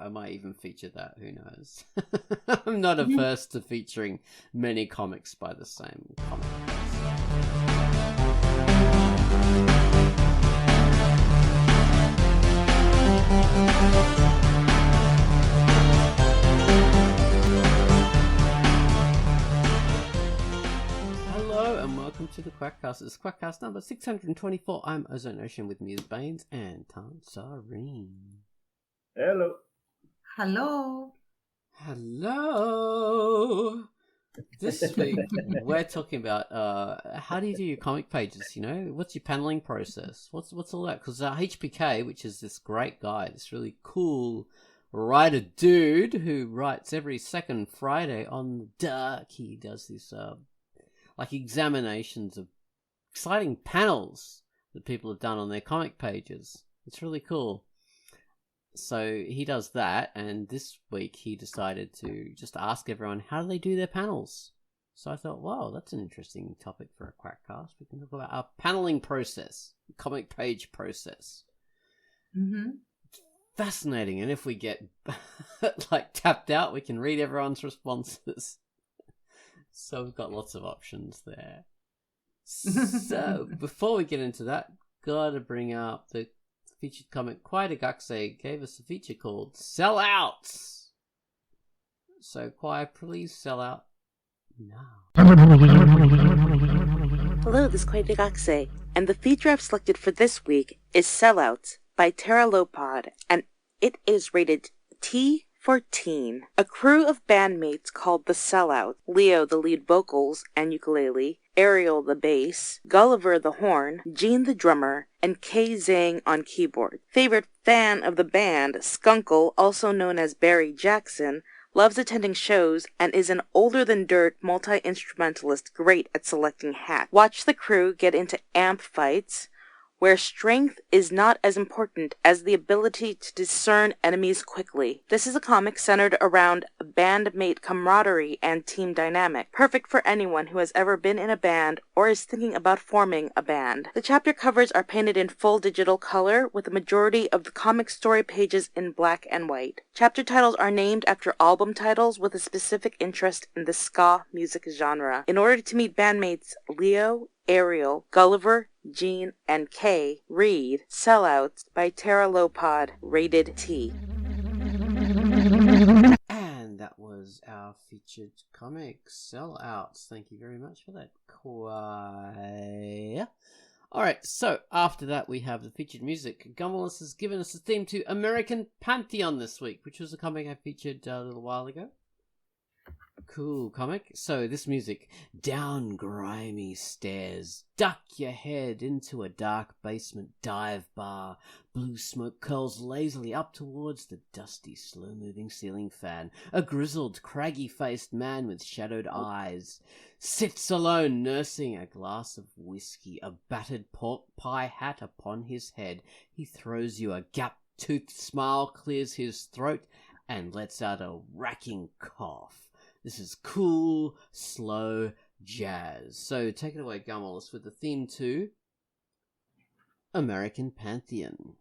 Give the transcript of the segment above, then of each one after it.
I might even feature that. Who knows? I'm not averse to featuring many comics by the same comic. Hello and welcome to the Quackcast. It's Quackcast number 624. I'm Ozone Ocean, with me is Baines and Tansareen. Hello. Hello. Hello. This week we're talking about how do you do your comic pages? You know, what's your paneling process? What's all that? Because HPK, which is this great guy, this really cool writer dude who writes every second Friday on the Dark. He does this like examinations of exciting panels that people have done on their comic pages. It's really cool. So he does that, and this week he decided to just ask everyone how do they do their panels. So I thought, wow, that's an interesting topic for a Quackcast. We can talk about our paneling process, comic page process. Mm-hmm. Fascinating, and if we get like tapped out, we can read everyone's responses. So we've got lots of options there. So before we get into that, gotta bring up the featured comic. Quackcast gave us a feature called Sellouts. So Quai, please sell out now. Hello, this is Quackcast, and the feature I've selected for this week is Sellouts by Tara Lopod, and it is rated T for teen. A crew of bandmates called the Sellout, Leo the lead vocals and ukulele, Ariel the bass, Gulliver the horn, Gene the drummer, and Kay Zhang on keyboard. Favorite fan of the band, Skunkle, also known as Barry Jackson, loves attending shows and is an older-than-dirt multi-instrumentalist great at selecting hats. Watch the crew get into amp fights, where strength is not as important as the ability to discern enemies quickly. This is a comic centered around bandmate camaraderie and team dynamic, perfect for anyone who has ever been in a band or is thinking about forming a band. The chapter covers are painted in full digital color, with the majority of the comic story pages in black and white. Chapter titles are named after album titles with a specific interest in the ska music genre. In order to meet bandmates Leo, Ariel, Gulliver, Gene, and Kay, read Sellouts by Tara Lopod, rated T. And that was our featured comic, Sellouts. Thank you very much for that, Quai. Alright, so after that we have the featured music. Gummalus has given us a theme to American Pantheon this week, which was a comic I featured a little while ago. Cool comic. So this music: down grimy stairs, duck your head into a dark basement dive bar. Blue smoke curls lazily up towards the dusty, slow-moving ceiling fan. A grizzled, craggy-faced man with shadowed eyes sits alone, nursing a glass of whiskey, a battered pork pie hat upon his head. He throws you a gap-toothed smile, clears his throat, and lets out a racking cough. This is cool, slow jazz. So take it away, Gummalus, with the theme to American Pantheon.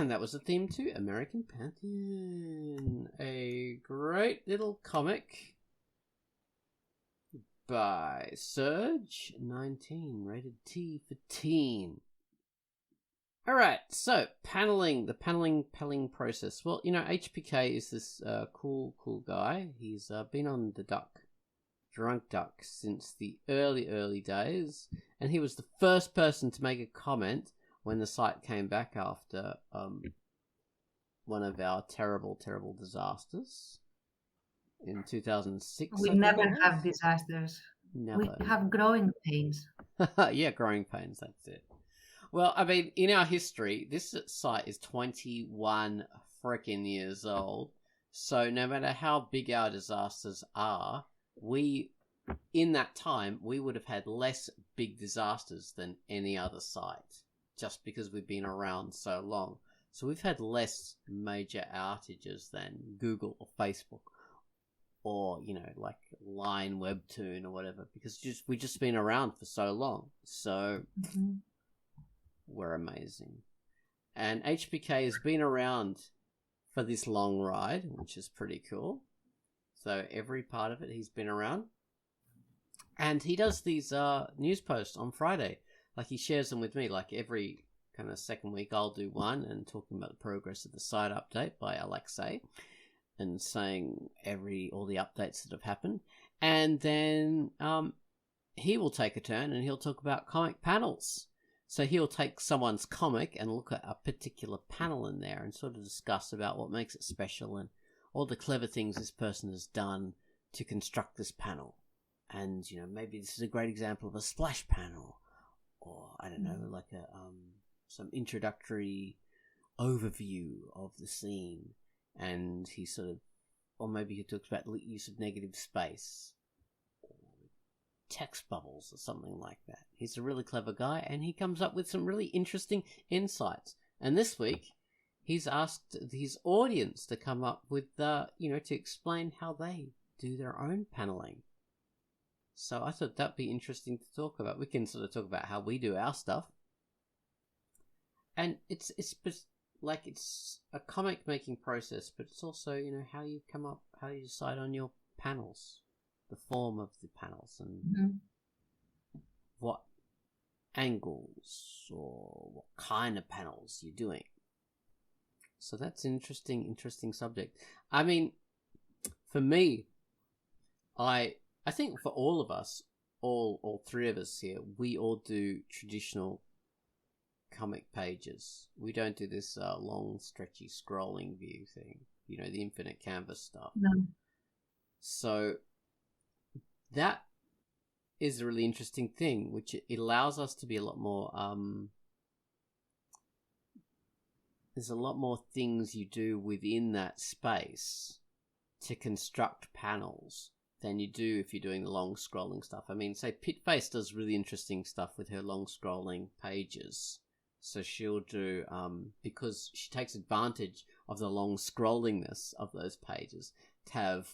And that was the theme to American Pantheon, a great little comic by Surge 19, rated T for teen. Alright, so the paneling process. Well, HPK is this cool guy. He's been on the Drunkduck since the early days, and he was the first person to make a comment when the site came back after one of our terrible disasters in 2006. We never have disasters. Never. We have growing pains. Yeah, growing pains, that's it. Well, I mean, in our history, this site is 21 freaking years old. So no matter how big our disasters are, in that time, we would have had less big disasters than any other site, just because we've been around so long. So we've had less major outages than Google or Facebook or, like Line Webtoon or whatever, because we've just been around for so long. So we're amazing. And HBK has been around for this long ride, which is pretty cool. So every part of it, he's been around. And he does these news posts on Friday. Like, he shares them with me. Like, every kind of second week, I'll do one and talking about the progress of the site update by Alexei and saying all the updates that have happened. And then he will take a turn and he'll talk about comic panels. So he'll take someone's comic and look at a particular panel in there and sort of discuss about what makes it special and all the clever things this person has done to construct this panel. And, maybe this is a great example of a splash panel, or, I don't know, like some introductory overview of the scene. And he or maybe he talks about the use of negative space, or text bubbles, or something like that. He's a really clever guy, and he comes up with some really interesting insights. And this week, he's asked his audience to come up with, to explain how they do their own paneling. So I thought that'd be interesting to talk about. We can sort of talk about how we do our stuff. And it's a comic making process, but it's also, how you decide on your panels, the form of the panels, and what angles or what kind of panels you're doing. So that's an interesting subject. I mean, for me, I think for all of us, all three of us here, we all do traditional comic pages. We don't do this long, stretchy, scrolling view thing. The infinite canvas stuff. No. So that is a really interesting thing, which it allows us to be a lot more... there's a lot more things you do within that space to construct panels than you do if you're doing the long scrolling stuff. I mean, say Pitface does really interesting stuff with her long scrolling pages. So she'll do, because she takes advantage of the long scrollingness of those pages to have,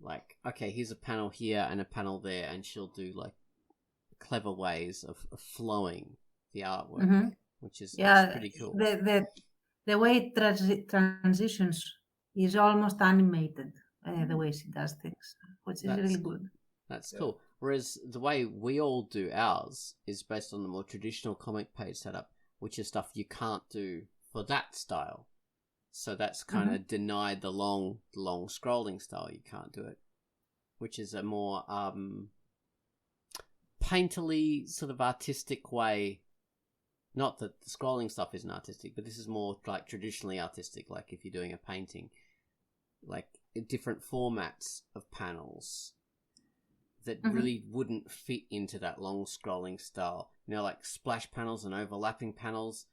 like, okay, here's a panel here and a panel there, and she'll do, like, clever ways of flowing the artwork, which is pretty cool. The way it transitions is almost animated. The way she does things, which is really good. That's cool. Whereas the way we all do ours is based on the more traditional comic page setup, which is stuff you can't do for that style. So that's kind of denied the long scrolling style. You can't do it, which is a more painterly sort of artistic way. Not that the scrolling stuff isn't artistic, but this is more like traditionally artistic, like if you're doing a painting, like different formats of panels that really wouldn't fit into that long scrolling style. Like splash panels and overlapping panels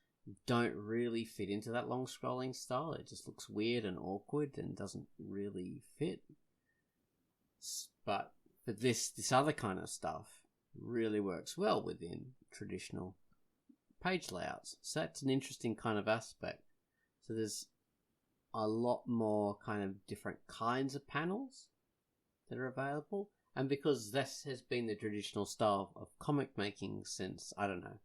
don't really fit into that long scrolling style. It just looks weird and awkward and doesn't really fit. But for this other kind of stuff really works well within traditional page layouts. So that's an interesting kind of aspect. So there's a lot more kind of different kinds of panels that are available. And because this has been the traditional style of comic making since, I don't know,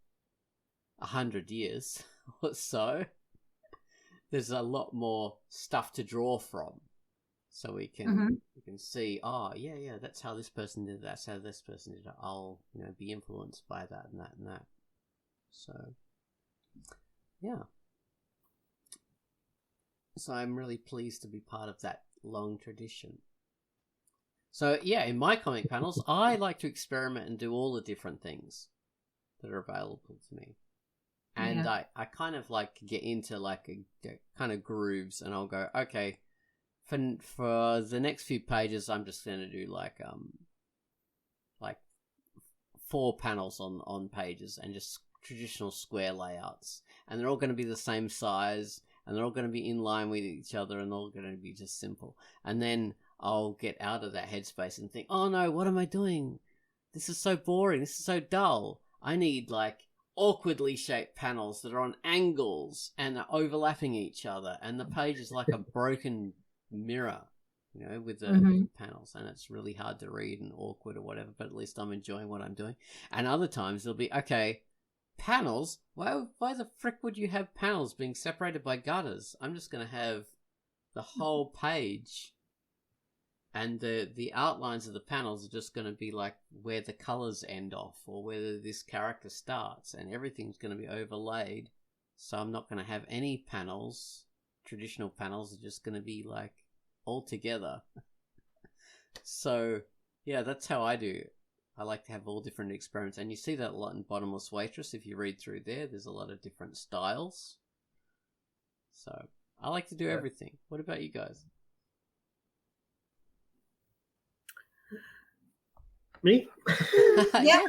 100 years or so, there's a lot more stuff to draw from. So we can see, oh, yeah, that's how this person did it, that's how this person did it. I'll, be influenced by that and that and that. So, yeah. So I'm really pleased to be part of that long tradition. So, yeah, in my comic panels, I like to experiment and do all the different things that are available to me. And I kind of like get into like a kind of grooves, and I'll go, okay, for the next few pages, I'm just going to do like 4 panels on pages and just traditional square layouts, and they're all going to be the same size, and they're all going to be in line with each other, and they're all going to be just simple. And then I'll get out of that headspace and think, oh no, what am I doing? This is so boring. This is so dull. I need like awkwardly shaped panels that are on angles and are overlapping each other, and the page is like a broken mirror, with the panels, and it's really hard to read and awkward or whatever, but at least I'm enjoying what I'm doing. And other times there'll be, okay, panels? Why the frick would you have panels being separated by gutters? I'm just going to have the whole page, and the outlines of the panels are just going to be like where the colors end off or where this character starts, and everything's going to be overlaid. So I'm not going to have any panels. Traditional panels are just going to be like all together. So yeah, that's how I do. I like to have all different experiments, and you see that a lot in Bottomless Waitress. If you read through there's a lot of different styles. So I like to do everything. What about you guys? Me? Yeah.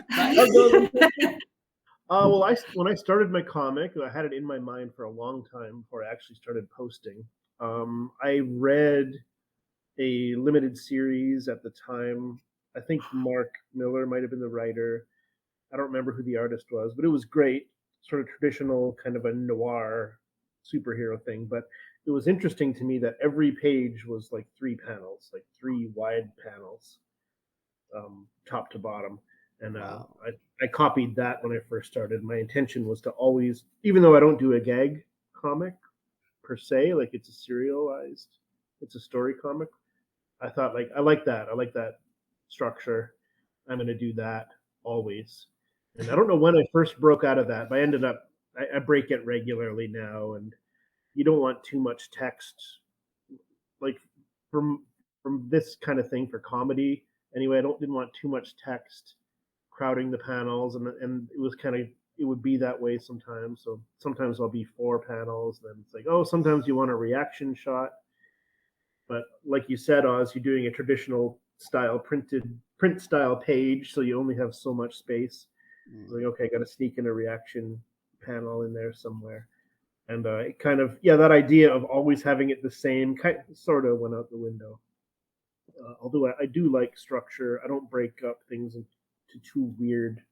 Well, when I started my comic, I had it in my mind for a long time before I actually started posting. I read a limited series at the time. I think Mark Miller might have been the writer. I don't remember who the artist was, but it was great. Sort of traditional, kind of a noir superhero thing. But it was interesting to me that every page was like 3 panels, like 3 wide panels. Top to bottom, and Wow. I copied that when I first started. My intention was to always, even though I don't do a gag comic per se, like it's a story comic, I thought like I like that structure. I'm going to do that always. And I don't know when I first broke out of that, but I break it regularly now, and you don't want too much text, like from this kind of thing for comedy. Anyway, didn't want too much text crowding the panels, and it was it would be that way sometimes. So sometimes I'll be 4 panels, then it's like, oh, sometimes you want a reaction shot. But like you said, Oz, you're doing a traditional style print style page, so you only have so much space. Like, okay, I got to sneak in a reaction panel in there somewhere. And it kind of, that idea of always having it the same sort of went out the window. Although I do like structure, I don't break up things into too weird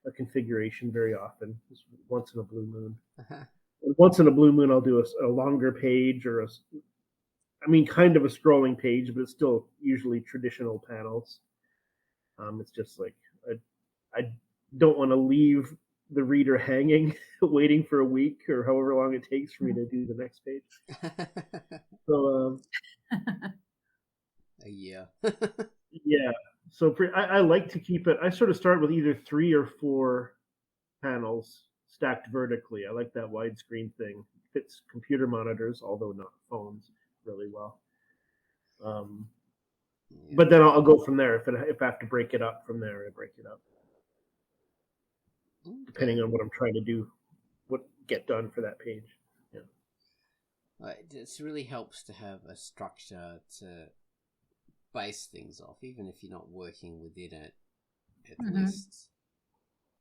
a configuration very often. Just once in a blue moon. Once in a blue moon, I'll do a longer page or kind of a scrolling page, but it's still usually traditional panels. It's just like I don't want to leave the reader hanging, waiting for a week or however long it takes for me to do the next page. So. A year. Yeah. So I like to keep it. I sort of start with either 3 or 4 panels stacked vertically. I like that widescreen thing. Fits computer monitors, although not phones, really well. But then I'll go from there. If I have to break it up from there, I break it up. Okay. Depending on what I'm trying to do, get done for that page. Yeah. It really helps to have a structure to base things off, even if you're not working within it. At least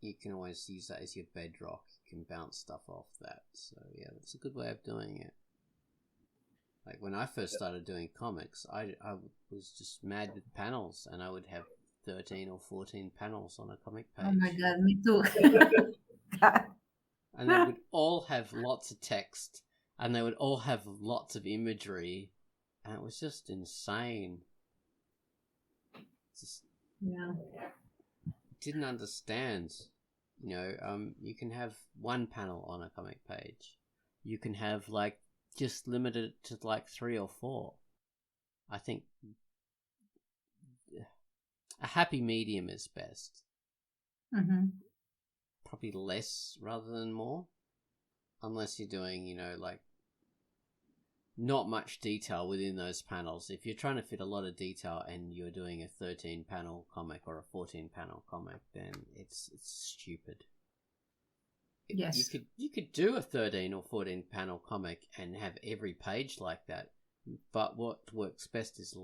you can always use that as your bedrock. You can bounce stuff off that. So yeah, that's a good way of doing it. Like when I first started doing comics, I was just mad with panels, and I would have 13 or 14 panels on a comic page. Oh my god, me too. And they would all have lots of text, and they would all have lots of imagery, and it was just insane. Didn't understand. You can have 1 panel on a comic page. You can have like just limited it to like 3 or 4. I think a happy medium is best. Mm-hmm. Probably less rather than more, unless you're doing, like not much detail within those panels. If you're trying to fit a lot of detail and you're doing a 13 panel comic or a 14 panel comic, then it's stupid. Yes. You could do a 13 or 14 panel comic and have every page like that, but what works best is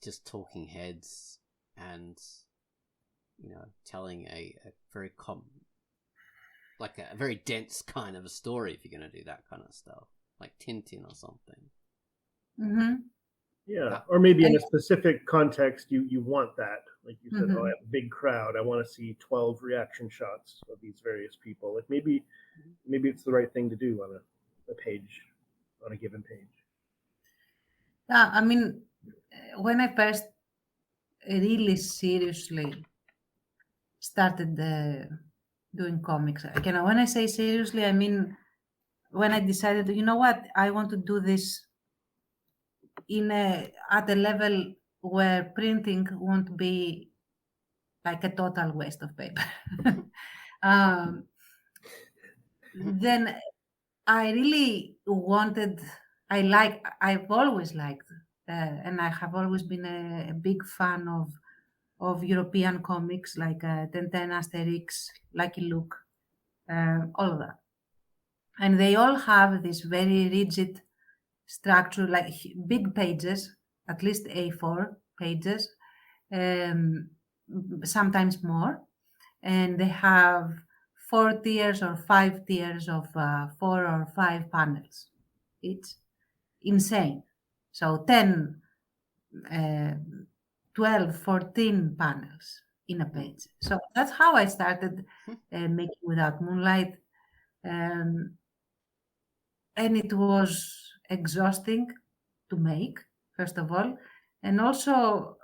just talking heads and telling a very like a very dense kind of a story if you're going to do that kind of stuff, like Tintin or something. Mm-hmm. Yeah, or maybe in a specific context, you want that. Like you said, Mhm. oh, I have a big crowd. I want to see 12 reaction shots of these various people. Like maybe it's the right thing to do on a page, on a given page. Yeah, I mean, when I first really seriously started doing comics, when I say seriously, I mean when I decided, you know what, I want to do this at a level where printing won't be like a total waste of paper. Then I really wanted, I've always liked, and I have always been a big fan of European comics like Tintin, Asterix, Lucky Luke, all of that. And they all have this very rigid structure, like big pages, at least A4 pages, um, sometimes more. And they have 4 tiers or 5 tiers of 4 or 5 panels. It's insane. So 10, 12, 14 panels in a page. So that's how I started making Without Moonlight. And it was exhausting to make, first of all. And also,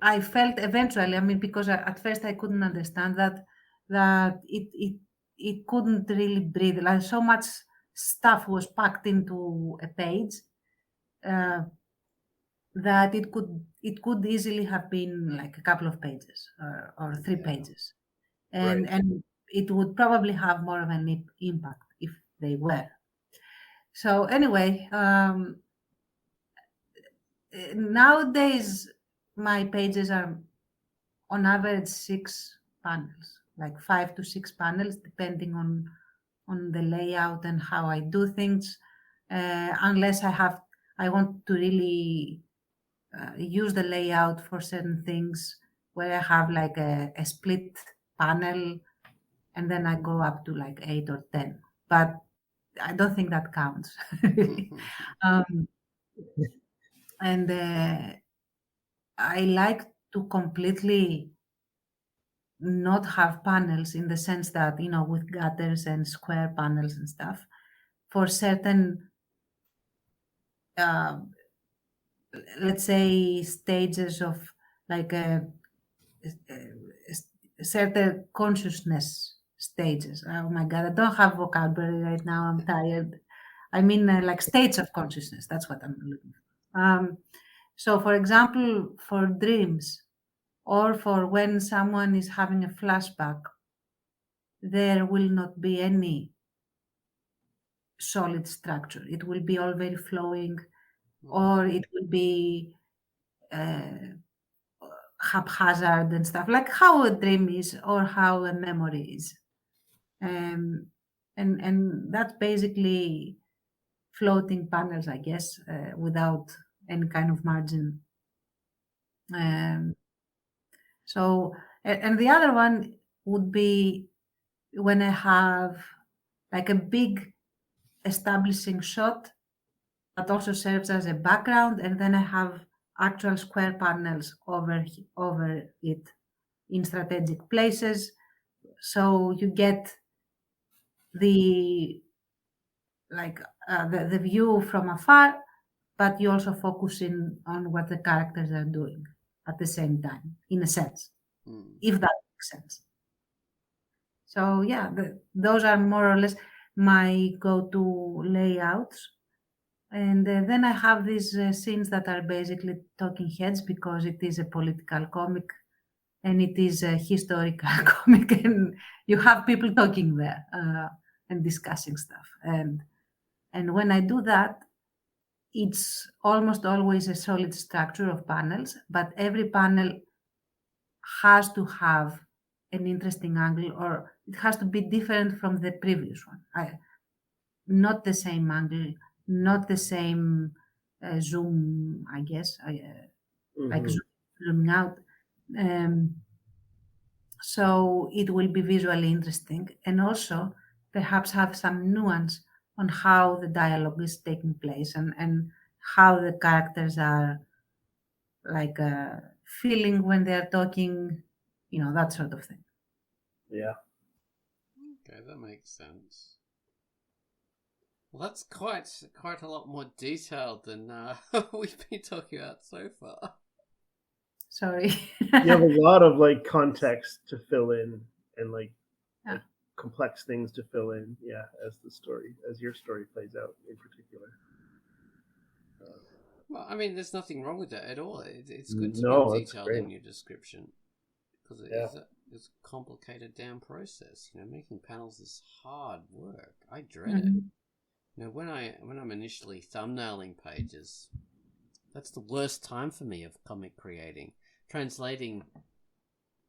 I felt eventually, I mean, because at first I couldn't understand that it couldn't really breathe. Like so much stuff was packed into a page that it could easily have been like a couple of pages or 3 pages, and it would probably have more of an impact if they were. So anyway, nowadays my pages are on average 6 panels, like 5 to 6 panels, depending on the layout and how I do things. Unless I want to really use the layout for certain things where I have like a split panel, and then I go up to like 8 or 10. But I don't think that counts. And I like to completely not have panels in the sense that, with gutters and square panels and stuff for certain, let's say, stages of like a certain consciousness stages. Oh my God, I don't have vocabulary right now. I'm tired. I mean, like states of consciousness. That's what I'm looking for. So, for example, for dreams or for when someone is having a flashback, there will not be any solid structure. It will be all very flowing, or it will be haphazard and stuff, like how a dream is or how a memory is. And that's basically floating panels, I guess, without any kind of margin. So, and the other one would be when I have like a big establishing shot that also serves as a background, and then I have actual square panels over it in strategic places. So you get the the view from afar, but you also focus in on what the characters are doing at the same time, in a sense, if that makes sense. So yeah, those are more or less my go-to layouts. And then I have these scenes that are basically talking heads because it is a political comic and it is a historical comic, and you have people talking there and discussing stuff. And when I do that, it's almost always a solid structure of panels, but every panel has to have an interesting angle, or it has to be different from the previous one. Not the same angle, not the same zoom, I guess, like Mhm. zooming out. Um, so it will be visually interesting and also perhaps have some nuance on how the dialogue is taking place and how the characters are like feeling when they're talking, that sort of thing. Yeah. Okay, that makes sense. Well, that's quite a lot more detailed than we've been talking about so far. Sorry. You have a lot of like context to fill in and like complex things to fill in. Yeah, as your story plays out in particular. Well, I mean, there's nothing wrong with that at all. It's good to No, be that's detailed great. in your description because Yeah. it's a complicated damn process. Making panels is hard work. I dread it. When I'm initially thumbnailing pages, that's the worst time for me of comic creating. Translating,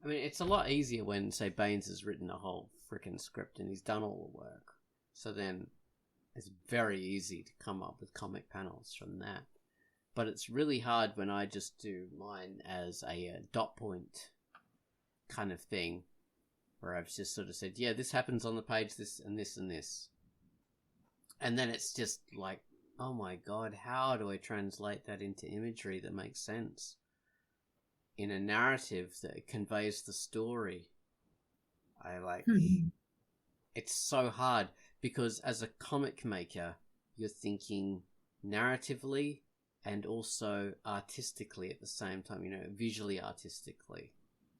I mean, it's a lot easier when, say, Baines has written a whole freaking script and he's done all the work. So then it's very easy to come up with comic panels from that. But it's really hard when I just do mine as a dot point kind of thing, where I've just sort of said, yeah, this happens on the page, this and this and this. And then it's just like, oh my god, how do I translate that into imagery that makes sense? In a narrative that conveys the story. It's so hard because as a comic maker, you're thinking narratively and also artistically at the same time, visually artistically.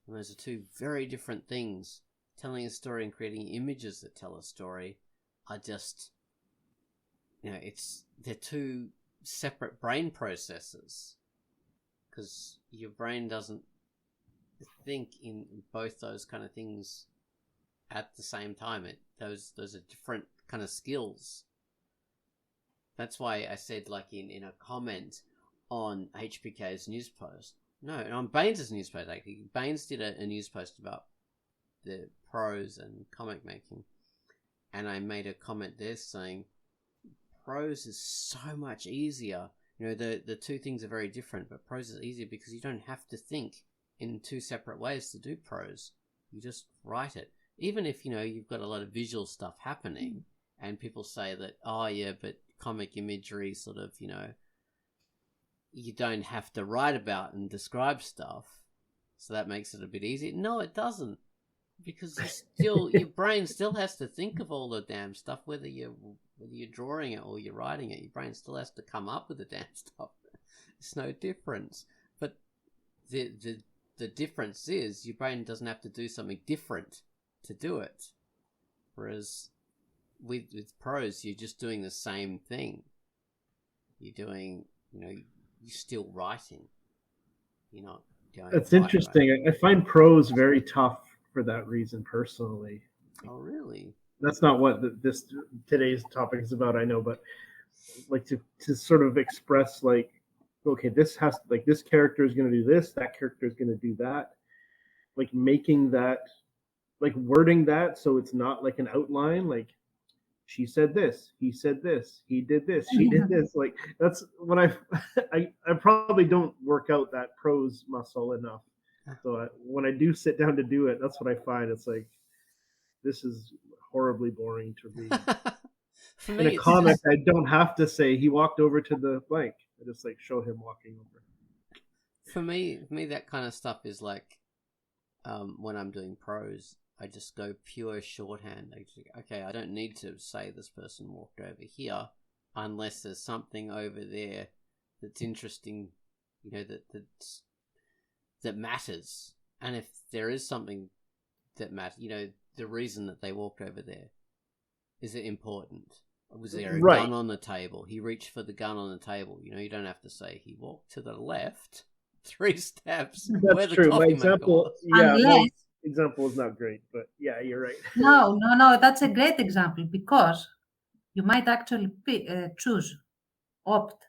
And those are two very different things. Telling a story and creating images that tell a story are just, they're two separate brain processes. Because your brain doesn't think in both those kind of things at the same time. Those are different kind of skills. That's why I said, like in a comment on HPK's news post, no, on Baines' news post, actually. Baines did a news post about the prose and comic making, and I made a comment there saying prose is so much easier. The two things are very different, but prose is easier because you don't have to think in two separate ways to do prose. You just write it. Even if, you've got a lot of visual stuff happening, and people say that, oh yeah, but comic imagery sort of, you don't have to write about and describe stuff, so that makes it a bit easier. No, it doesn't. Because your brain still has to think of all the damn stuff, whether you're drawing it or you're writing it. Your brain still has to come up with the damn stuff. It's no difference. But the difference is your brain doesn't have to do something different to do it. Whereas with prose, you're just doing the same thing. You're doing, you're still writing. You're not going. That's interesting. I find prose very tough for that reason personally. Oh, really? That's not what this today's topic is about, I know, but like to sort of express like, okay, this character is going to do this, that character is going to do that, like making that, like wording that so it's not like an outline, like she said this, he said this, he did this, she did this. Like that's what I probably don't work out that prose muscle enough. So when I do sit down to do it, that's what I find. It's like, this is horribly boring to read. For me, in a comic, I don't have to say he walked over to the blank. I just like show him walking over. For me, that kind of stuff is like, when I'm doing prose, I just go pure shorthand. Okay, I don't need to say this person walked over here unless there's something over there that's interesting, that matters. And if there is something that matters, the reason that they walked over there, is it important? Was there a Right. gun on the table? He reached for the gun on the table. You know, you don't have to say he walked to the left 3 steps where That's the true. My coffee maker example, was. yeah, my Unless, example is not great, but yeah, you're right. no, that's a great example because you might actually opt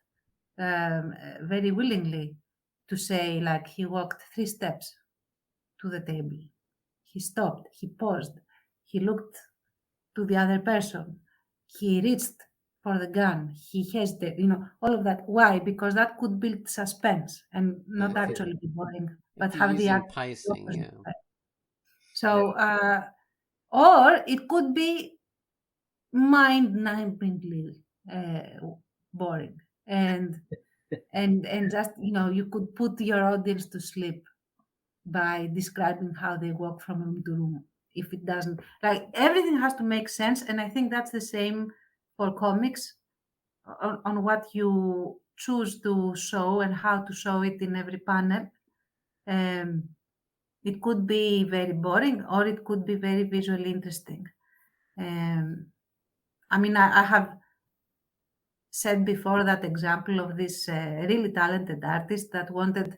very willingly to say, like, he walked 3 steps to the table. He stopped, he paused, he looked to the other person, he reached for the gun, he hesitated, you know, all of that. Why? Because that could build suspense and not Yeah. actually be boring, but If you're have the using opposite pacing, yeah. effect. So, or it could be mind-numbingly boring, and just, you know, you could put your audience to sleep by describing how they walk from room to room. If it doesn't, like, everything has to make sense, and I think that's the same for comics, on what you choose to show and how to show it in every panel. It could be very boring, or it could be very visually interesting. I mean, I have said before that example of this really talented artist that wanted,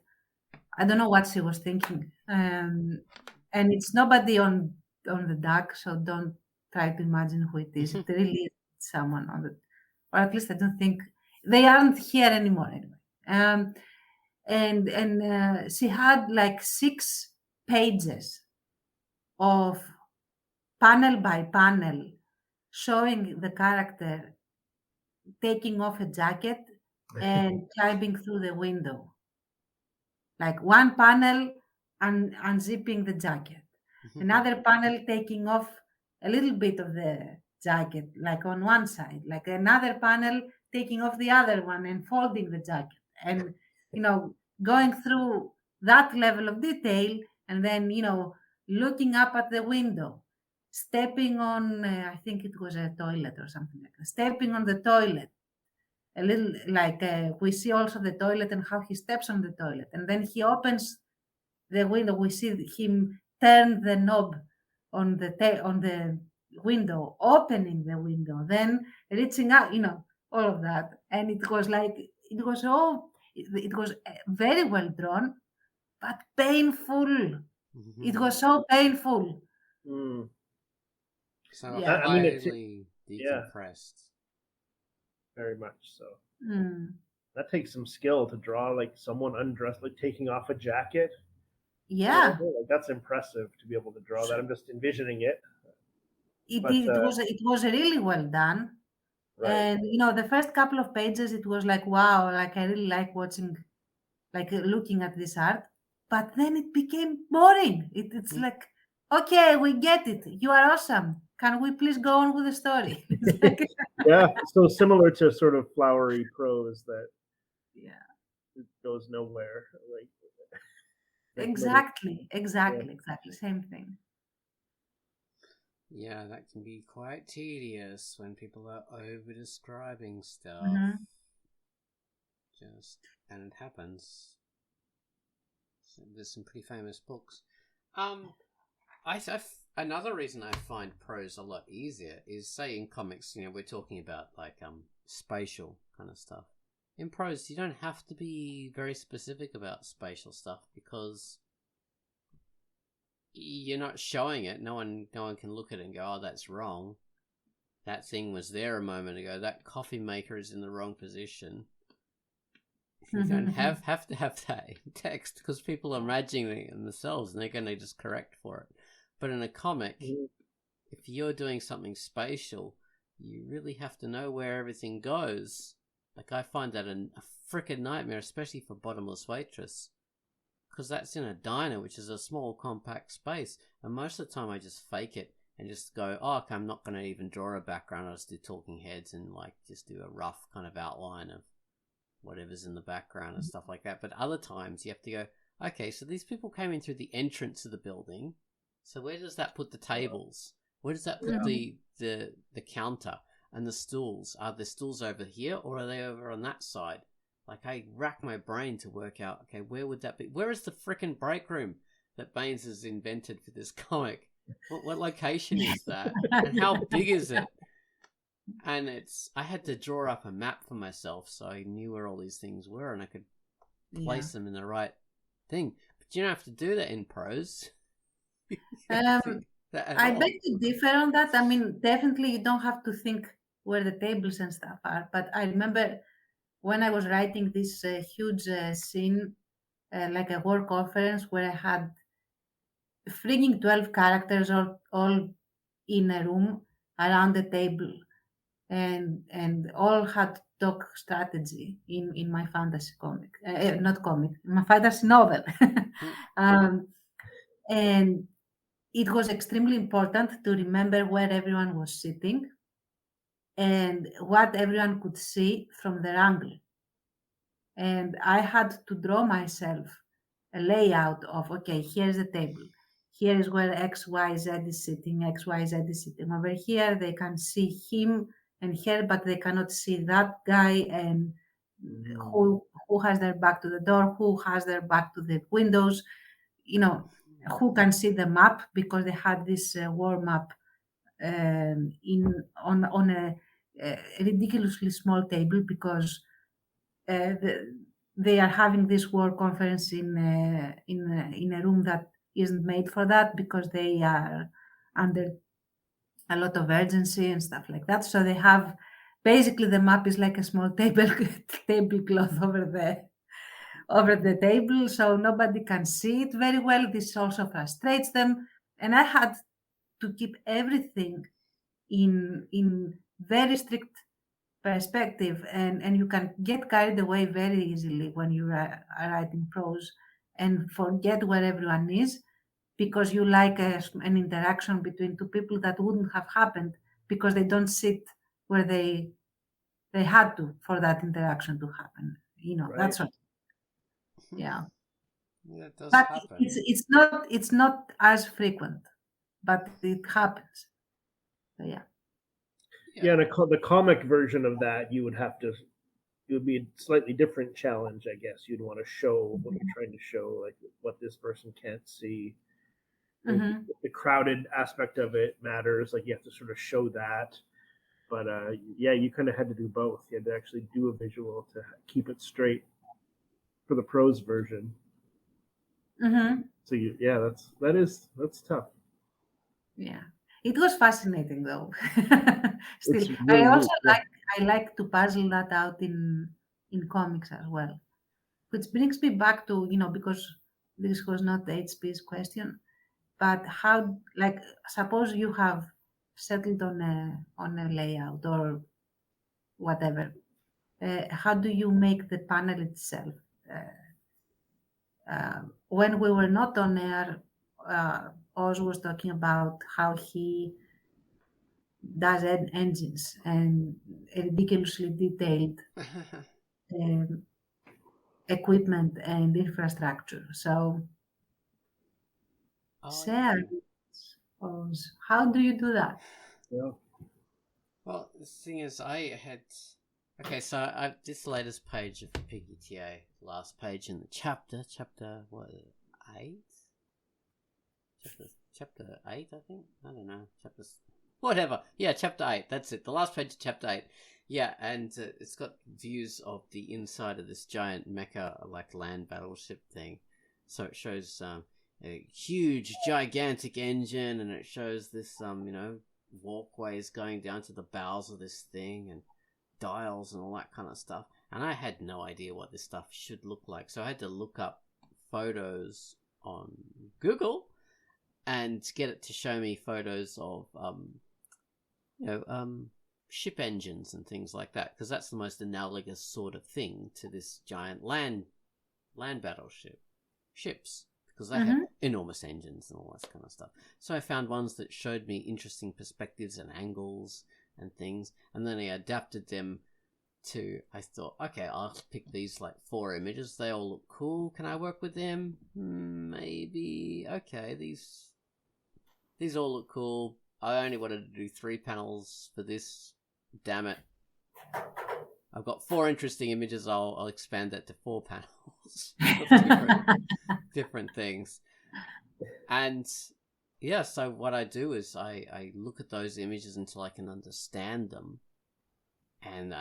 I don't know what she was thinking. And it's nobody on the duck, so don't try to imagine who it is. It really is someone on the, or at least I don't think they aren't here anymore anyway. And she had like 6 pages of panel by panel showing the character taking off a jacket and climbing through the window. Like one panel and unzipping the jacket, another panel taking off a little bit of the jacket, like on one side, like another panel taking off the other one and folding the jacket, and, you know, going through that level of detail, and then, you know, looking up at the window, stepping on, I think it was a toilet or something like that, stepping on the toilet, a little, like, we see also the toilet and how he steps on the toilet, and then he opens the window. We see him turn the knob on the window, opening the window, then reaching out, you know, all of that. And it was like, it was very well drawn, but painful. It was so painful. Mm. So Yeah. I mean, highly yeah. decompressed. Very much so. Mm. That takes some skill to draw, like, someone undressed, like taking off a jacket. Yeah. You know, like, that's impressive to be able to draw that. I'm just envisioning it. It, But, it was really well done. Right. And, you know, the first couple of pages, it was like, wow, like, I really like watching, like, looking at this art. But then it became boring. It's like, okay, we get it. You are awesome. Can we please go on with the story? Yeah, so similar to sort of flowery prose that Yeah. it goes nowhere. Like Exactly. Same thing. Yeah, that can be quite tedious when people are over describing stuff. Mhm. And it happens. So there's some pretty famous books. Another reason I find prose a lot easier is, say, in comics, you know, we're talking about like spatial kind of stuff. In prose, you don't have to be very specific about spatial stuff because you're not showing it. No one can look at it and go, "Oh, that's wrong. That thing was there a moment ago. That coffee maker is in the wrong position." You don't have to have that in text because people are imagining it themselves and they're going to just correct for it. But in a comic, if you're doing something spatial, you really have to know where everything goes. Like, I find that a frickin' nightmare, especially for Bottomless Waitress, because that's in a diner, which is a small, compact space. And most of the time I just fake it and just go, oh, okay, I'm not going to even draw a background. I'll just do talking heads and, like, just do a rough kind of outline of whatever's in the background and stuff like that. But other times you have to go, okay, so these people came in through the entrance of the building. So where does that put the tables? Where does that put the counter and the stools? Are the stools over here or are they over on that side? Like, I rack my brain to work out, okay, where would that be? Where is the frickin' break room that Baines has invented for this comic? What location is that? And how big is it? And I had to draw up a map for myself so I knew where all these things were and I could place them in the right thing. But you don't have to do that in prose. I beg to differ on that. I mean, definitely you don't have to think where the tables and stuff are. But I remember when I was writing this huge scene, like a war conference where I had freaking 12 characters all in a room around the table and all had to talk strategy in my fantasy comic, not comic, my fantasy novel. And it was extremely important to remember where everyone was sitting and what everyone could see from their angle. And I had to draw myself a layout of, okay, here's the table. Here is where XYZ is sitting. XYZ is sitting over here. They can see him and her, but they cannot see that guy and who has their back to the door, who has their back to the windows, who can see the map because they had this war map on a ridiculously small table because they are having this war conference in a room that isn't made for that because they are under a lot of urgency and stuff like that. So they have basically the map is like a small tablecloth over the table, so nobody can see it very well. This also frustrates them, and I had to keep everything in very strict perspective, and you can get carried away very easily when you are writing prose and forget where everyone is because you like an interaction between two people that wouldn't have happened because they don't sit where they had to for that interaction to happen. Right. That's what. Yeah. Yeah, it does But happen. it's not as frequent, but it happens. So, yeah. Yeah, and the comic version of that, it would be a slightly different challenge, I guess. You'd want to show what you're trying to show, like what this person can't see. Mm-hmm. The crowded aspect of it matters. Like you have to sort of show that. But yeah, you kind of had to do both. You had to actually do a visual to keep it straight for the prose version. Mm-hmm. So that's tough. Yeah, it was fascinating though. Still, It's really I also neat. I like to puzzle that out in comics as well, which brings me back to because this was not HP's question, but how suppose you have settled on a layout or whatever. How do you make the panel itself? When we were not on air, Oz was talking about how he does engines and ridiculously detailed equipment and infrastructure. So, Sarah, Oz, how do you do that? Yeah. Well, the thing is, I had. Okay, so I've this latest page of PGTA, last page in the chapter what, 8? Chapter 8, I think. I don't know. Whatever. Yeah, chapter 8. That's it. The last page of chapter 8. Yeah, and it's got views of the inside of this giant mecha, like land battleship thing. So it shows a huge, gigantic engine, and it shows this walkways going down to the bowels of this thing, and dials and all that kind of stuff. And I had no idea what this stuff should look like, so I had to look up photos on Google and get it to show me photos of ship engines and things like that, because that's the most analogous sort of thing to this giant land battleship ships, because they have enormous engines and all that kind of stuff. So I found ones that showed me interesting perspectives and angles and things, and then I adapted them to, I thought, okay, I'll pick these 4 images. They all look cool. Can I work with them? Maybe. Okay, these all look cool. I only wanted to do 3 panels for this. Damn it. I've got 4 interesting images. I'll expand that to 4 panels of different things. And yeah, so what I do is I look at those images until I can understand them, and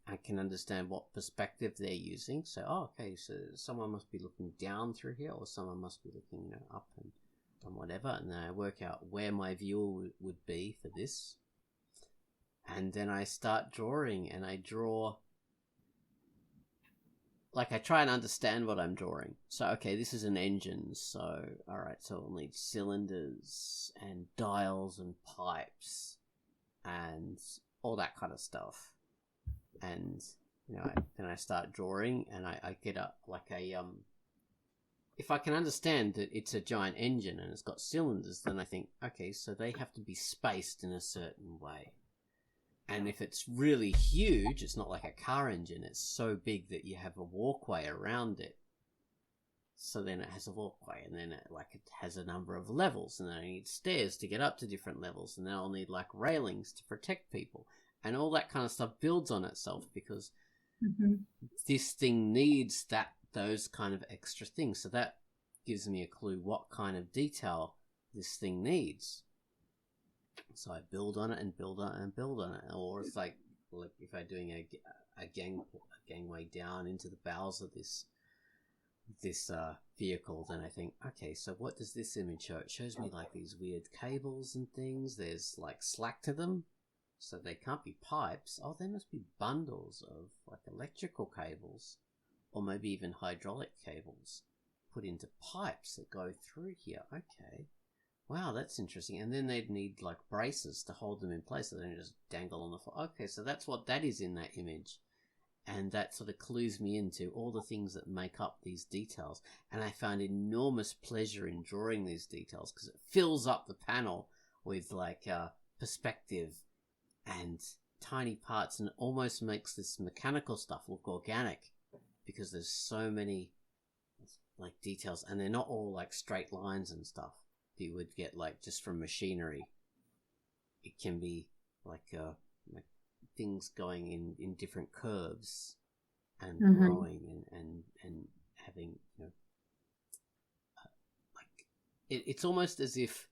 I can understand what perspective they're using. So, okay, so someone must be looking down through here, or someone must be looking up and whatever. And then I work out where my view would be for this. And then I start drawing, and I draw. Like, I try and understand what I'm drawing. So, okay, this is an engine. So, alright, so it'll need cylinders and dials and pipes and all that kind of stuff. And, then I start drawing, and I get up like if I can understand that it's a giant engine and it's got cylinders, then I think, okay, so they have to be spaced in a certain way. And if it's really huge, it's not like a car engine. It's so big that you have a walkway around it. So then it has a walkway, and then it has a number of levels, and then I need stairs to get up to different levels, and then I'll need like railings to protect people, and all that kind of stuff builds on itself because this thing needs those kind of extra things. So that gives me a clue what kind of detail this thing needs. So I build on it and build on it and build on it. Or it's like if I'm doing a gangway down into the bowels of this vehicle, then I think, okay, so what does this image show? It shows me like these weird cables and things. There's like slack to them, so they can't be pipes. Oh, there must be bundles of like electrical cables, or maybe even hydraulic cables put into pipes that go through here. Okay. Wow, that's interesting. And then they'd need like braces to hold them in place so they don't just dangle on the floor. Okay, so that's what that is in that image. And that sort of clues me into all the things that make up these details. And I found enormous pleasure in drawing these details because it fills up the panel with like perspective and tiny parts, and it almost makes this mechanical stuff look organic because there's so many like details, and they're not all like straight lines and stuff you would get like just from machinery. It can be like things going in different curves and growing and having like it's almost as if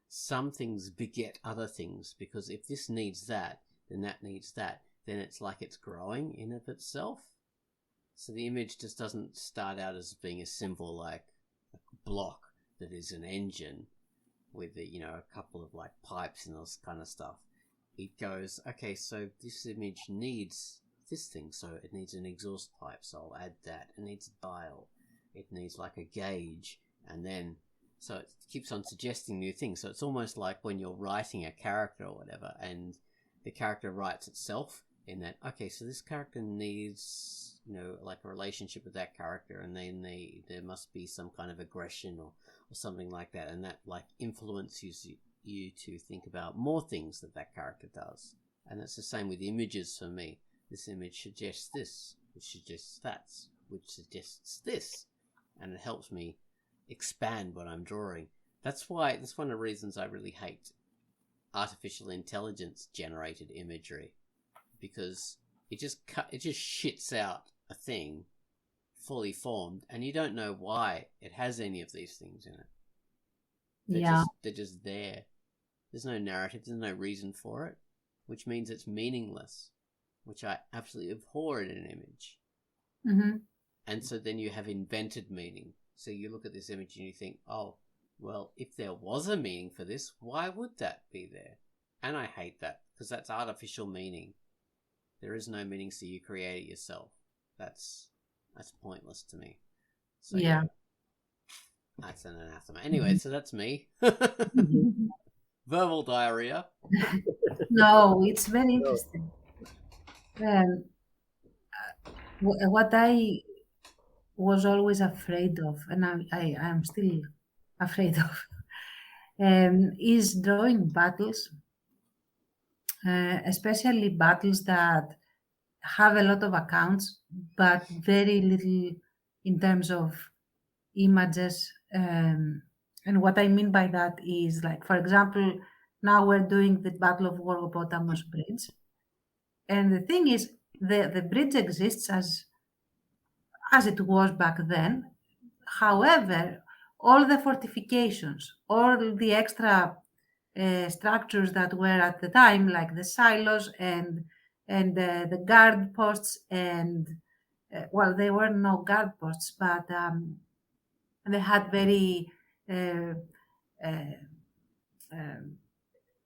some things beget other things, because if this needs that, then that needs that, then it's like it's growing in of itself. So the image just doesn't start out as being a simple like block that is an engine with a couple of like pipes and this kind of stuff. It goes, okay, so this image needs this thing, so it needs an exhaust pipe, so I'll add that. It needs a dial, it needs like a gauge, and then so it keeps on suggesting new things. So it's almost like when you're writing a character or whatever, and the character writes itself in that, okay, so this character needs like a relationship with that character, and then there must be some kind of aggression or something like that, and that like influences you to think about more things that character does. And it's the same with images for me. This image suggests this, which suggests that, which suggests this, and it helps me expand what I'm drawing. That's one of the reasons I really hate artificial intelligence generated imagery, because it just shits out a thing fully formed, and you don't know why it has any of these things in it. They're just there. There's no narrative, there's no reason for it, which means it's meaningless, which I absolutely abhor in an image. And so then you have invented meaning. So you look at this image and you think, oh, well, if there was a meaning for this, why would that be there? And I hate that, because that's artificial meaning. There is no meaning, so you create it yourself. That's pointless to me. So yeah, that's an anathema. Anyway, so that's me. Verbal diarrhea. No, it's very interesting. What I was always afraid of, and I am still afraid of, is drawing battles, especially battles that have a lot of accounts, but very little in terms of images. And what I mean by that is, like, for example, now we're doing the Battle of Wargopotamus Bridge. And the thing is, the bridge exists as it was back then. However, all the fortifications, all the extra structures that were at the time, like the silos and and the guard posts, and well, there were no guard posts, but they had very uh, uh, um,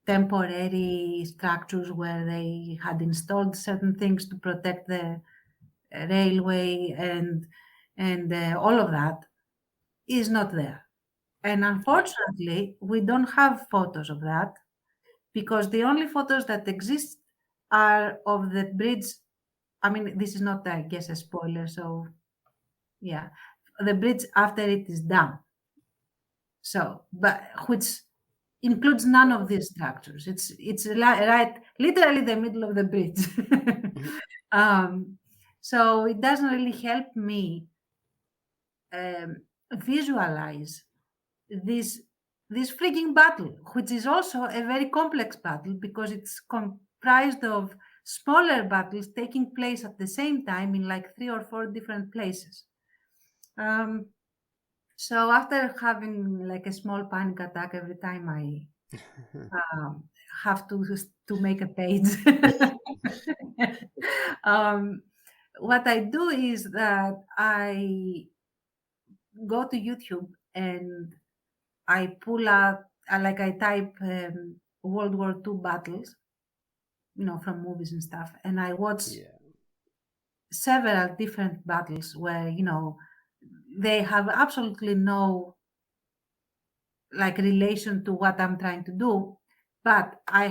temporary structures where they had installed certain things to protect the railway, and all of that is not there. And unfortunately, we don't have photos of that, because the only photos that exist are of the bridge. I mean, this is not, I guess, a spoiler, so yeah, the bridge after it is done. So, but which includes none of these structures. It's right, literally the middle of the bridge. So it doesn't really help me visualize this this freaking battle, which is also a very complex battle because it's comprised of smaller battles taking place at the same time in like 3 or 4 different places. So after having like a small panic attack every time I have to make a page, what I do is that I go to YouTube and I pull out, like I type World War II battles, from movies and stuff, and I watch several different battles where they have absolutely no like relation to what I'm trying to do, but I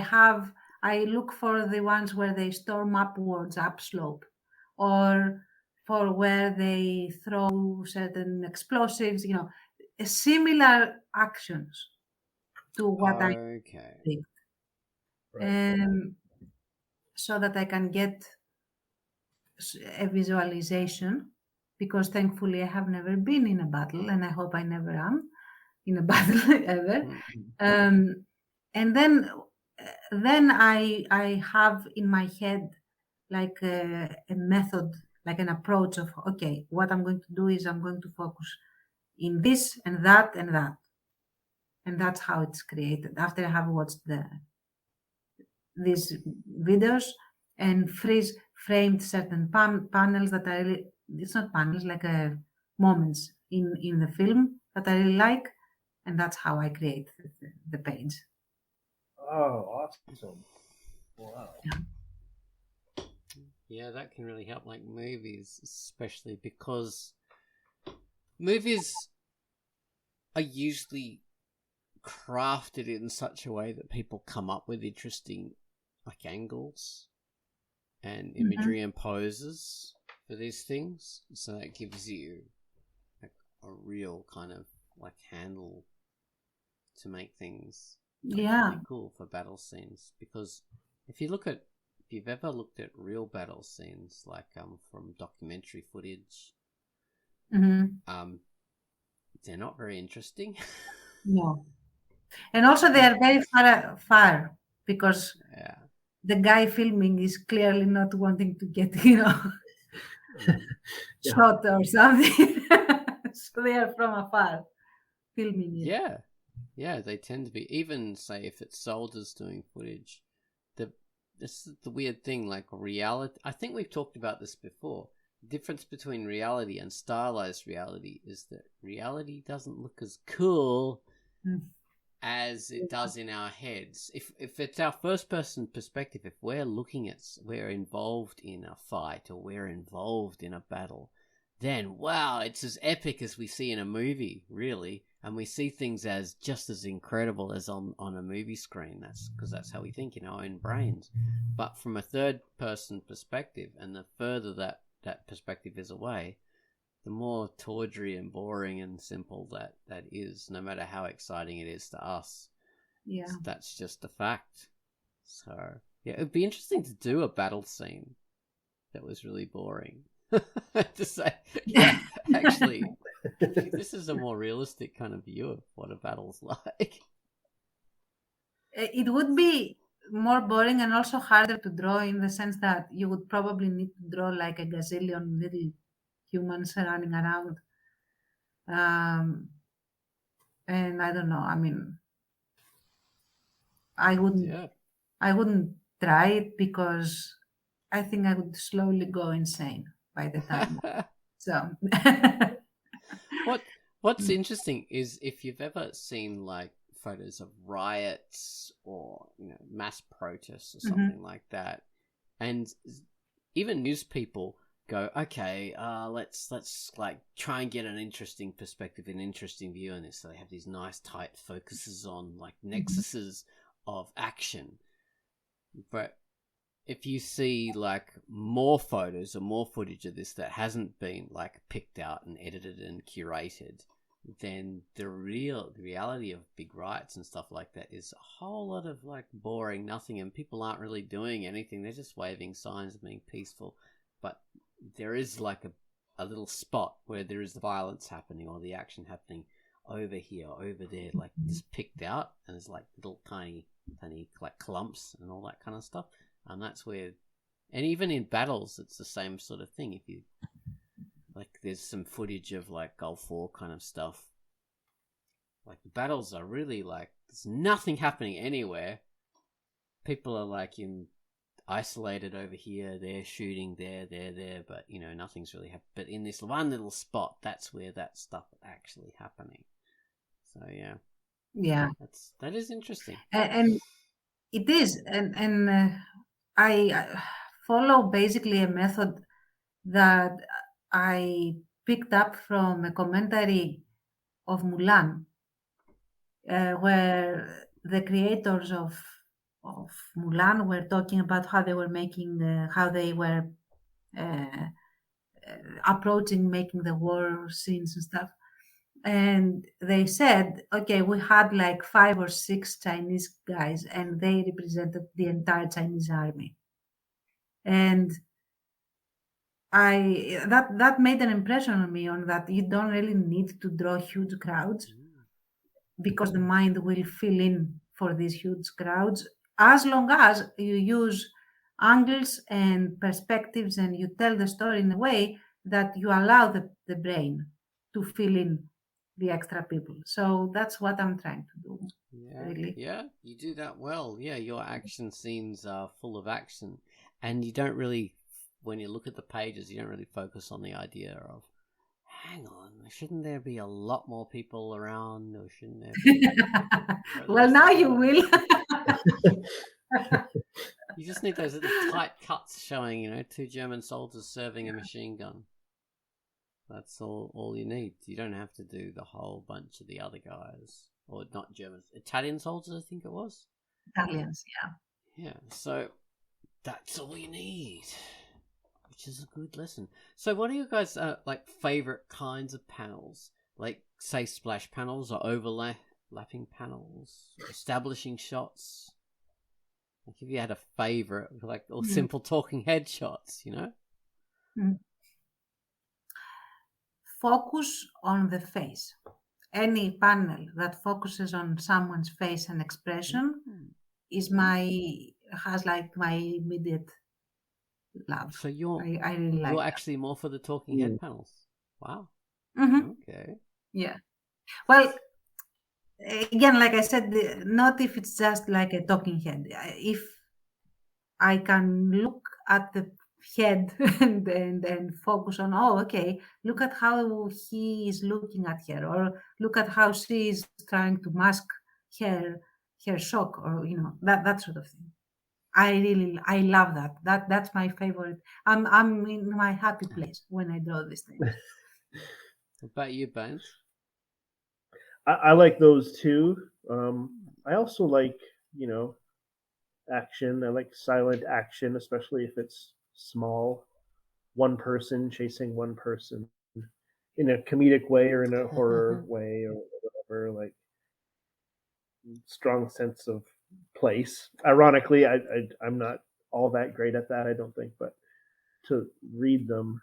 look for the ones where they storm upwards upslope, or for where they throw certain explosives, similar actions to what I did. So that I can get a visualization, because thankfully I have never been in a battle, and I hope I never am in a battle ever. And then I have in my head like a method, like an approach of, okay, what I'm going to do is I'm going to focus in this and that and that, and that's how it's created after I have watched these videos and framed certain panels that I really, it's not panels, like moments in the film that I really like, and that's how I create the page. Oh, awesome. Wow. Yeah, that can really help, like movies, especially because movies are usually crafted in such a way that people come up with interesting like angles and imagery and poses for these things, so that gives you a real kind of like handle to make things really cool for battle scenes. Because if you've ever looked at real battle scenes, like from documentary footage, they're not very interesting. No. And also they are very far because the guy filming is clearly not wanting to get, shot or something. So they are from afar filming it. Yeah, they tend to be. Even say if it's soldiers doing footage, this is the weird thing. Like reality, I think we've talked about this before. The difference between reality and stylized reality is that reality doesn't look as cool as it does in our heads. If it's our first person perspective, if we're involved in a fight or we're involved in a battle, then wow, it's as epic as we see in a movie, really. And we see things as just as incredible as on a movie screen. That's because that's how we think in our own brains. But from a third person perspective, and the further that perspective is away, the more tawdry and boring and simple that is, no matter how exciting it is to us. Yeah. So that's just a fact. So, yeah, it'd be interesting to do a battle scene that was really boring. To say, yeah, actually, this is a more realistic kind of view of what a battle's like. It would be more boring and also harder to draw, in the sense that you would probably need to draw like a gazillion little humans running around. And I don't know, I mean, I wouldn't try it because I think I would slowly go insane by the time. So What's interesting is if you've ever seen like photos of riots or mass protests or something like that, and even news people go, okay, let's like try and get an interesting perspective, an interesting view on this. So they have these nice tight focuses on like nexuses of action, but if you see like more photos or more footage of this that hasn't been like picked out and edited and curated, then the reality of big riots and stuff like that is a whole lot of like boring nothing, and people aren't really doing anything. They're just waving signs and being peaceful. But there is like a little spot where there is the violence happening or the action happening over here, over there, like just picked out, and there's like little tiny like clumps and all that kind of stuff. And that's where, and even in battles, it's the same sort of thing. If you, like, there's some footage of, like, Gulf War kind of stuff. Like, the battles are really, like, there's nothing happening anywhere. People are, like, isolated over here. They're shooting there, but, nothing's really happening. But in this one little spot, that's where that stuff is actually happening. So, yeah. Yeah. That is interesting. And it is. And I follow basically a method that I picked up from a commentary of Mulan, where the creators of Mulan were talking about how they were making, how they were approaching making the war scenes and stuff. And they said, okay, we had like 5 or 6 Chinese guys, and they represented the entire Chinese army. And that made an impression on me, on that you don't really need to draw huge crowds, because the mind will fill in for these huge crowds, as long as you use angles and perspectives and you tell the story in a way that you allow the brain to fill in the extra people. So that's what I'm trying to do. Yeah, really. Yeah, you do that well. Yeah, your action scenes are full of action, and you don't really, when you look at the pages, you don't really focus on the idea of, hang on, shouldn't there be a lot more people around, or shouldn't there be... Well, now you will. You just need those little tight cuts showing, 2 German soldiers serving a machine gun. That's all you need. You don't have to do the whole bunch of the other guys. Or not Germans, Italian soldiers, I think it was. Italians, yeah. Yeah, so that's all you need, which is a good lesson. So what are you guys, like, favorite kinds of panels? Like, say, splash panels or overlapping panels, establishing shots? Like, if you had a favorite, like, or simple talking head shots, Focus on the face. Any panel that focuses on someone's face and expression has like my immediate love. So I really like you're that. actually more for the talking head panels. Wow. Mm-hmm. Okay. Yeah. Well, again, like I said, not if it's just like a talking head. If I can look at the head and focus on, okay, look at how he is looking at her, or look at how she is trying to mask her shock, or that sort of thing. I love that. That's my favorite. I'm in my happy place when I draw these things. What about you, Bones? I like those too. I also like, action. I like silent action, especially if it's small. One person chasing one person in a comedic way or in a horror way or whatever. Like, strong sense of place. Ironically, I'm not all that great at that, I don't think, but to read them,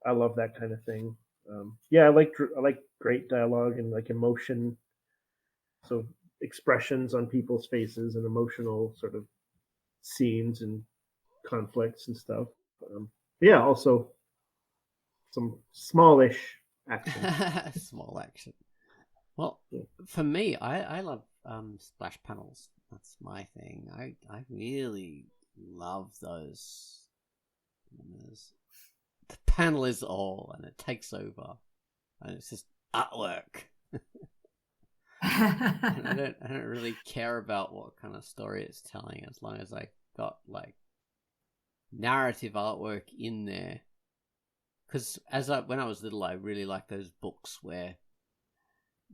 I love that kind of thing. I like great dialogue and like emotion, so expressions on people's faces and emotional sort of scenes and conflicts and stuff. Also some smallish action. Small action. Well, for me, I love splash panels. That's my thing. I really love those. And the panel is all, and it takes over, and it's just artwork. And I don't really care about what kind of story it's telling, as long as I got like narrative artwork in there. Because when I was little, I really liked those books where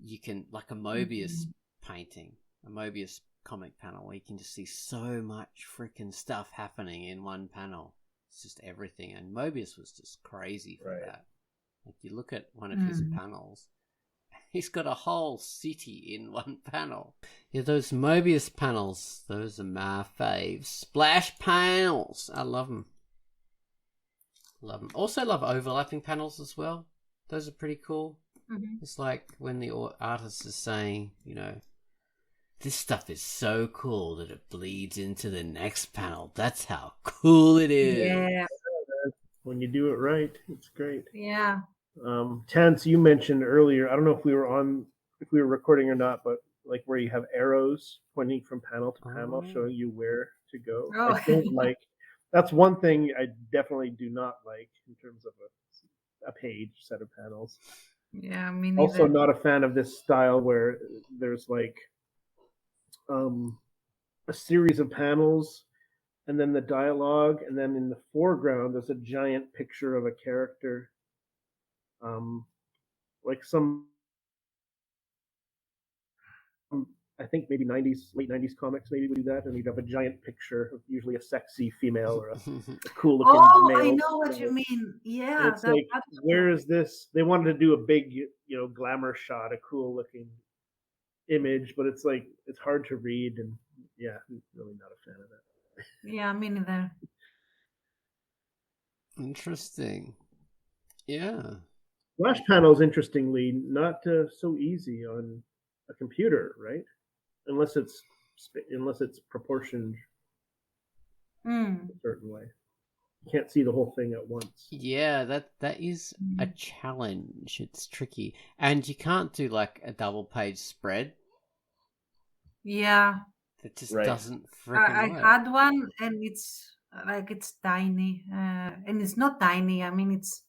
you can, like a Mobius painting, a Mobius comic panel, where you can just see so much freaking stuff happening in one panel. It's just everything, and Mobius was just crazy for that. Like, you look at one of his panels, he's got a whole city in one panel. Yeah, those Mobius panels, those are my faves. Splash panels, I love them. Love them. Also love overlapping panels as well. Those are pretty cool. It's like when the artist is saying, you know, this stuff is so cool that it bleeds into the next panel. That's how cool it is. Yeah. When you do it right, it's great. Yeah. Tance, you mentioned earlier, I don't know if we were recording or not, but like where you have arrows pointing from panel to panel, showing you where to go. Oh. I don't like, that's one thing I definitely do not like in terms of a page set of panels. Yeah, me neither. Also not a fan of this style where there's like a series of panels and then the dialogue, and then in the foreground there's a giant picture of a character. Like some, I think maybe late 90s comics maybe would do that, and you'd have a giant picture of usually a sexy female or a cool looking male. I know what you mean. Yeah. And it's like, where is this? They wanted to do a big, glamour shot, a cool looking image, but it's like, it's hard to read, and yeah, I'm really not a fan of that. Yeah, me neither. Interesting. Yeah. Flash panels, interestingly, not so easy on a computer, right? Unless it's proportioned a certain way. You can't see the whole thing at once. Yeah, that is a challenge. It's tricky, and you can't do like a double page spread. Yeah. It just doesn't freaking work. I had one, and it's tiny, and it's not tiny. I mean, it's,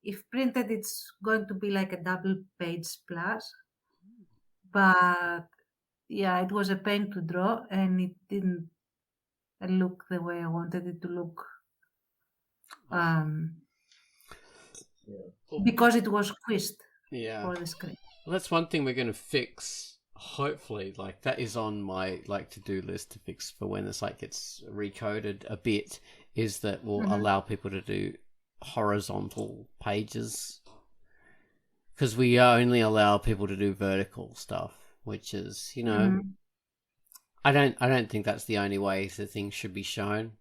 if printed, it's going to be like a double page splash. But yeah, it was a pain to draw, and it didn't look the way I wanted it to look. Because it was squished for the screen. Well, that's one thing we're going to fix. Hopefully, like that is on my to-do list to fix for when the site gets recoded a bit. Is that we'll allow people to do horizontal pages, because we only allow people to do vertical stuff, which is, I don't think that's the only way the thing should be shown.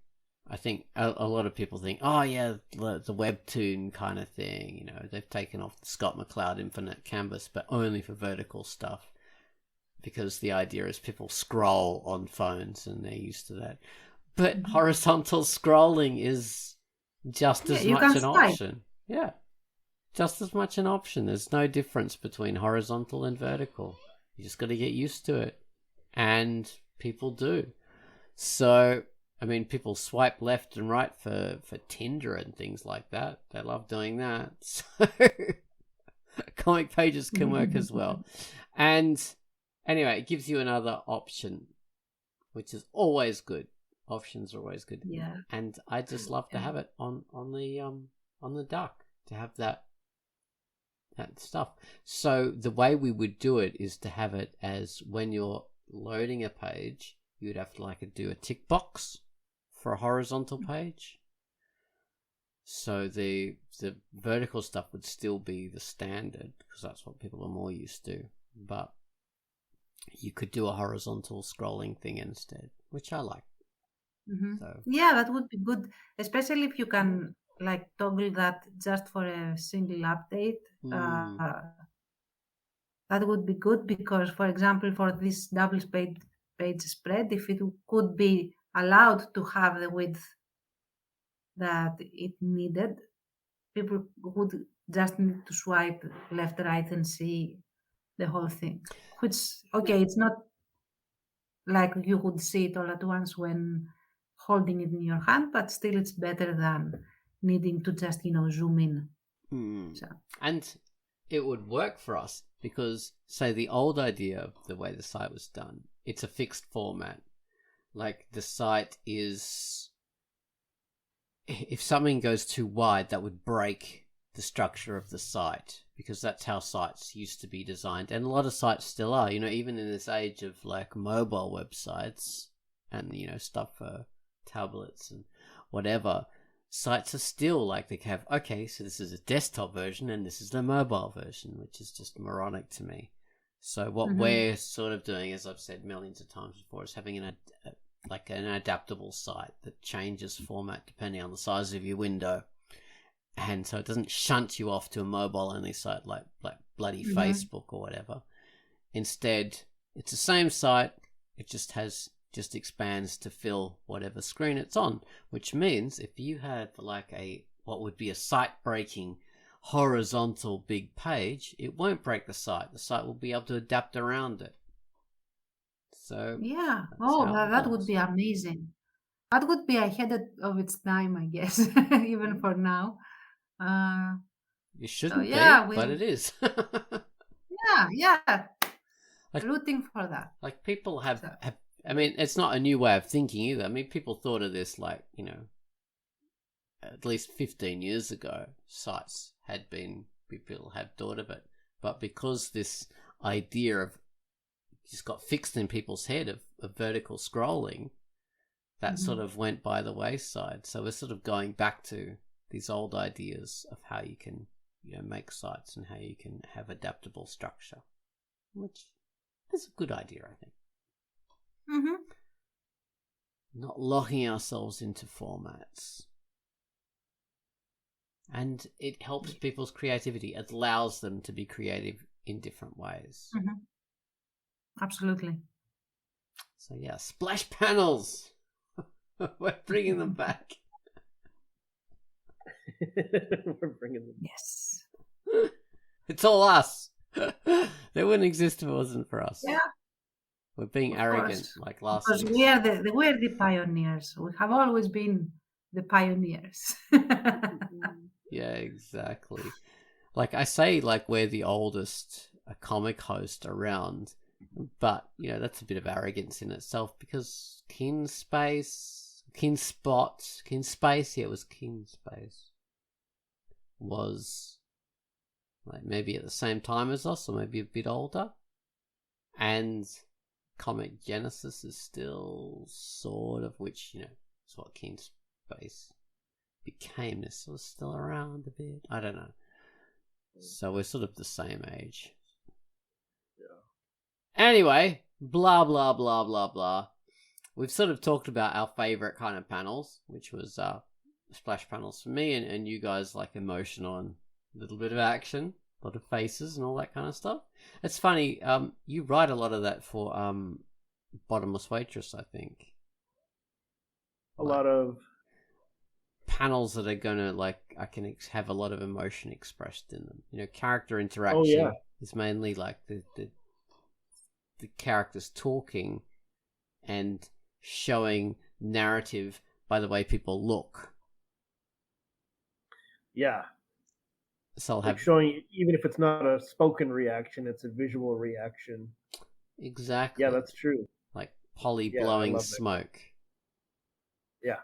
I think a lot of people think, oh yeah, the webtoon kind of thing, they've taken off the Scott McCloud Infinite Canvas, but only for vertical stuff, because the idea is people scroll on phones and they're used to that. But horizontal scrolling is just as much an option. Yeah, just as much an option. There's no difference between horizontal and vertical. You just got to get used to it. And people do. So, I mean, people swipe left and right for Tinder and things like that. They love doing that. So, comic pages can work as well. And anyway, it gives you another option, which is always good. Options are always good. Yeah. And I just love to have it on the duck, to have that stuff. So the way we would do it is to have it as, when you're loading a page, you'd have to do a tick box for a horizontal page. So the vertical stuff would still be the standard, because that's what people are more used to. But you could do a horizontal scrolling thing instead, which I like. So. Yeah, that would be good, especially if you can toggle that just for a single update. That would be good, because, for example, for this double page spread, if it could be allowed to have the width that it needed, people would just need to swipe left, right, and see the whole thing. Which, okay, it's not like you would see it all at once when holding it in your hand, but still it's better than needing to just, zoom in. So. And it would work for us because, say, the old idea of the way the site was done, it's a fixed format. Like the site is, if something goes too wide, that would break the structure of the site, because that's how sites used to be designed, and a lot of sites still are. Even in this age of like mobile websites and stuff for tablets and whatever, sites are still like they have, okay, so this is a desktop version and this is the mobile version, which is just moronic to me. So what we're sort of doing, as I've said millions of times before, is having an adaptable site that changes format depending on the size of your window. And so it doesn't shunt you off to a mobile-only site like bloody Facebook or whatever. Instead, it's the same site. It just expands to fill whatever screen it's on. Which means if you had like what would be a site-breaking horizontal big page, it won't break the site. The site will be able to adapt around it. So yeah, that would be amazing. That would be ahead of its time, I guess, even for now. It shouldn't be, but it is. yeah. Like, rooting for that. Like people have, I mean, it's not a new way of thinking either. I mean, people thought of this like, at least 15 years ago, sites people had thought of it. But because this idea of just got fixed in people's head of vertical scrolling, that sort of went by the wayside. So we're sort of going back to these old ideas of how you can, make sites and how you can have adaptable structure, which is a good idea, I think. Not locking ourselves into formats. And it helps people's creativity. It allows them to be creative in different ways. Absolutely. So yeah, splash panels. We're bringing them back. We're bringing them. Yes. It's all us. They wouldn't exist if it wasn't for us. Yeah. We're being arrogant, like last because week. we're the pioneers. We have always been the pioneers. Yeah, exactly. Like I say, like we're the oldest comic host around, but that's a bit of arrogance in itself, because Kinspace, was like maybe at the same time as us, or maybe a bit older, and Comic Genesis is still sort of, which is what Kinspace became. This was still around a bit. I don't know. So we're sort of the same age. Yeah. Anyway, blah blah blah blah blah. We've sort of talked about our favorite kind of panels, which was splash panels for me, and you guys like emotional and a little bit of action, a lot of faces and all that kind of stuff. It's funny, you write a lot of that for Bottomless Waitress, I think. A lot of panels that are gonna, like, I can have a lot of emotion expressed in them. Character interaction is mainly like the characters talking and showing narrative by the way people look. Yeah. So I'll have showing, even if it's not a spoken reaction, it's a visual reaction. Exactly. Yeah, that's true. Like Polly blowing smoke. Yeah.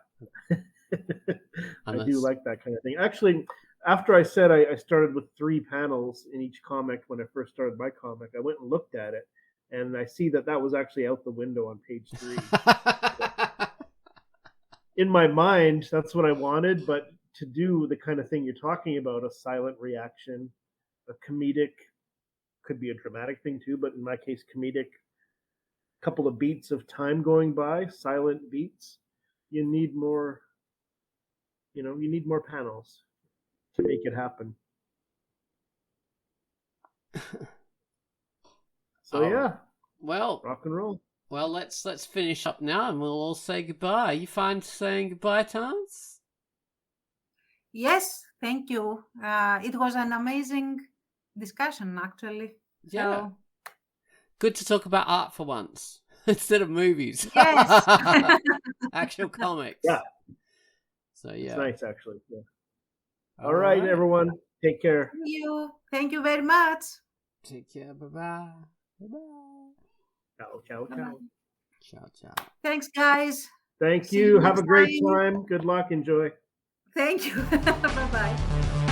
I do like that kind of thing. Actually, after I said I started with 3 panels in each comic when I first started my comic, I went and looked at it, and I see that was actually out the window on page 3. In my mind, that's what I wanted, but to do the kind of thing you're talking about, a silent reaction, a comedic, could be a dramatic thing too, but in my case, comedic, couple of beats of time going by, silent beats, you need more, you need more panels to make it happen. So well, rock and roll. Well, let's finish up now, and we'll all say goodbye. You fine saying goodbye, Tance? Yes, thank you. It was an amazing discussion, actually. Yeah. So... good to talk about art for once instead of movies. Yes. Actual comics. Yeah. So yeah, it's nice actually. Yeah. All right, everyone. Take care. Thank you. Thank you very much. Take care. Bye-bye. Bye-bye. Ciao, ciao, ciao. Ciao, ciao. Thanks, guys. Thank See you. you Have a next great time. time. Good luck. Enjoy. Thank you. Bye-bye.